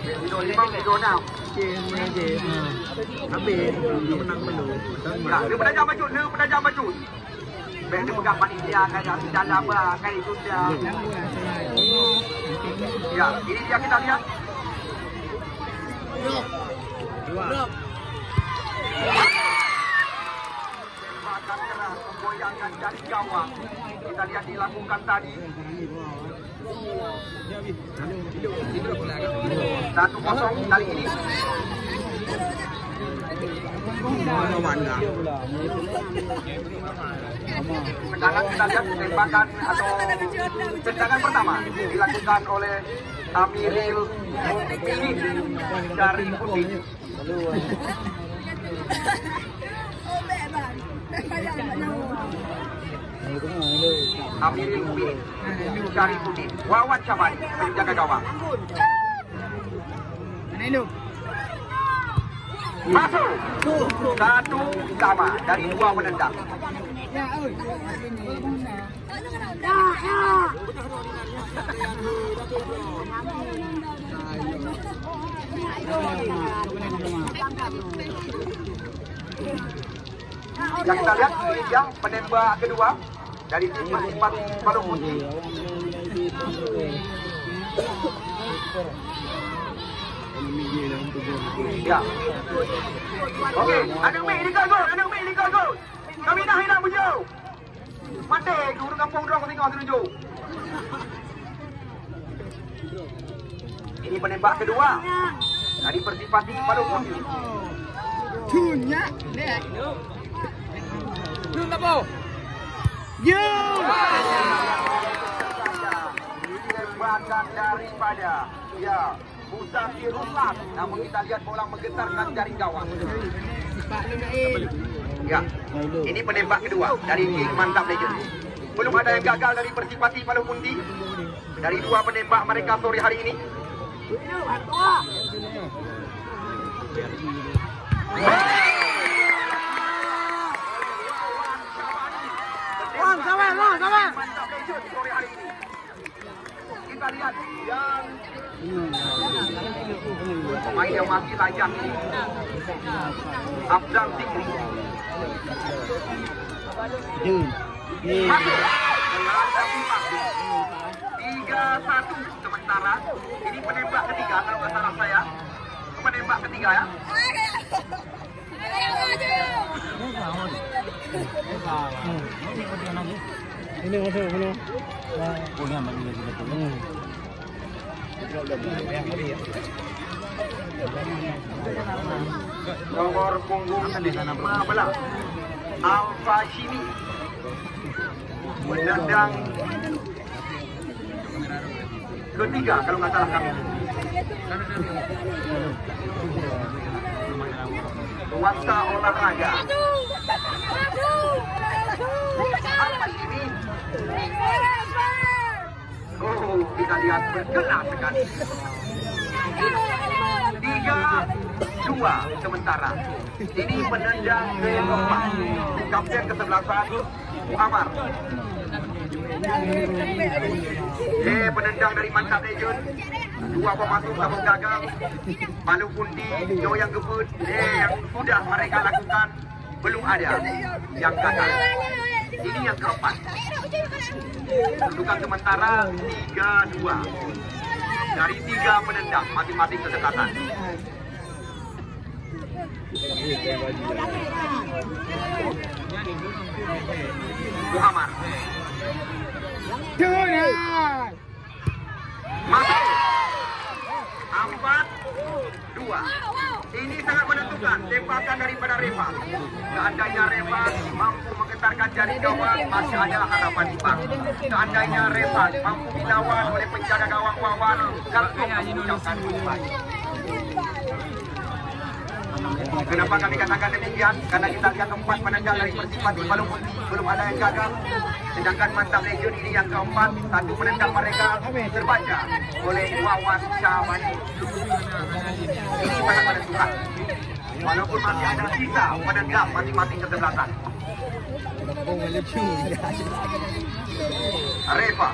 Video 5, video 6. Habis menang dulu. Ya, dia penajam maju. Bek dia pegang panitia kan dalam kan itu dia. Ya, ini dia kita lihat. Tembakan keras memgoyangkan dari gawang. Kita lihat dilakukan tadi. 1-0 kali ini. Sekarang kita lihat tembakan atau tendangan pertama dilakukan oleh Amiril Mukminin dari Putih. Amiril Mukminin dari Putih. Wawan Cabani menjaga gawang. Masuk 1-1 dari 2 penendang. Yang kita lihat ini dia penembak kedua dari tim Persipati Palung Putih. Ya. Okey, anak Mek ni gol. Kami dah hilang bujau. Mati guru kampung dorang tengok tunjuk. Ini penembak kedua dari Persipati Palung Putih. Tunya, dek. Apa? Yo! Tembakan daripada Musafir Ruslan. Namun kita lihat bola menggetarkan jaring gawang. Ya, ini penembak kedua dari King Mantap Legend. Belum ada yang gagal dari Persipati Palung Putih. Dari 2 penembak mereka sore hari ini. Kawan. Mantap Legend sore hari ini. Kita lihat yang pemain yang masih layak ini Afzal Fikri. Masuk. 3-1 sementara. Ini penembak ketiga kalau nggak salah saya. Penembak ketiga ya. Ini masuk. Nomor punggung 15 Alfa Shimi menendang ketiga kalau nggak salah kami. Nuansa olahraga Alfa Shimi. Oh, kita lihat berkena sekali. 3-2 sementara. Ini penendang keempat kapten kesebelasan Muhammad. Penendang dari Mantap Legend. 2 pemasuk namun gagal. Palung Putih yang gebut. Yang sudah mereka lakukan belum ada yang gagal. Ini yang keempat. Kedudukan sementara 3-2 dari 3 penendang masing-masing kesempatan. Muhammad masuk 4-2. Ini sangat menentukan tembakan daripada Revan. Seandainya Revan mampu menggetarkan jaring gawang, masih ada harapan imbang. Seandainya Revan mampu dilawan oleh penjaga gawang Wawan, langsung mengucapkan kembali. Kenapa kami katakan demikian? Karena kita lihat 4 penendang dari Persipati Palung Putih belum ada yang gagal. Sedangkan Mantap Legend ini yang keempat, 1 penendang mereka terbaca oleh Wawan Syahmani. Ini sangat menentukan. Walaupun masih ada sisa penendang masing-masing kesebelasan. Reva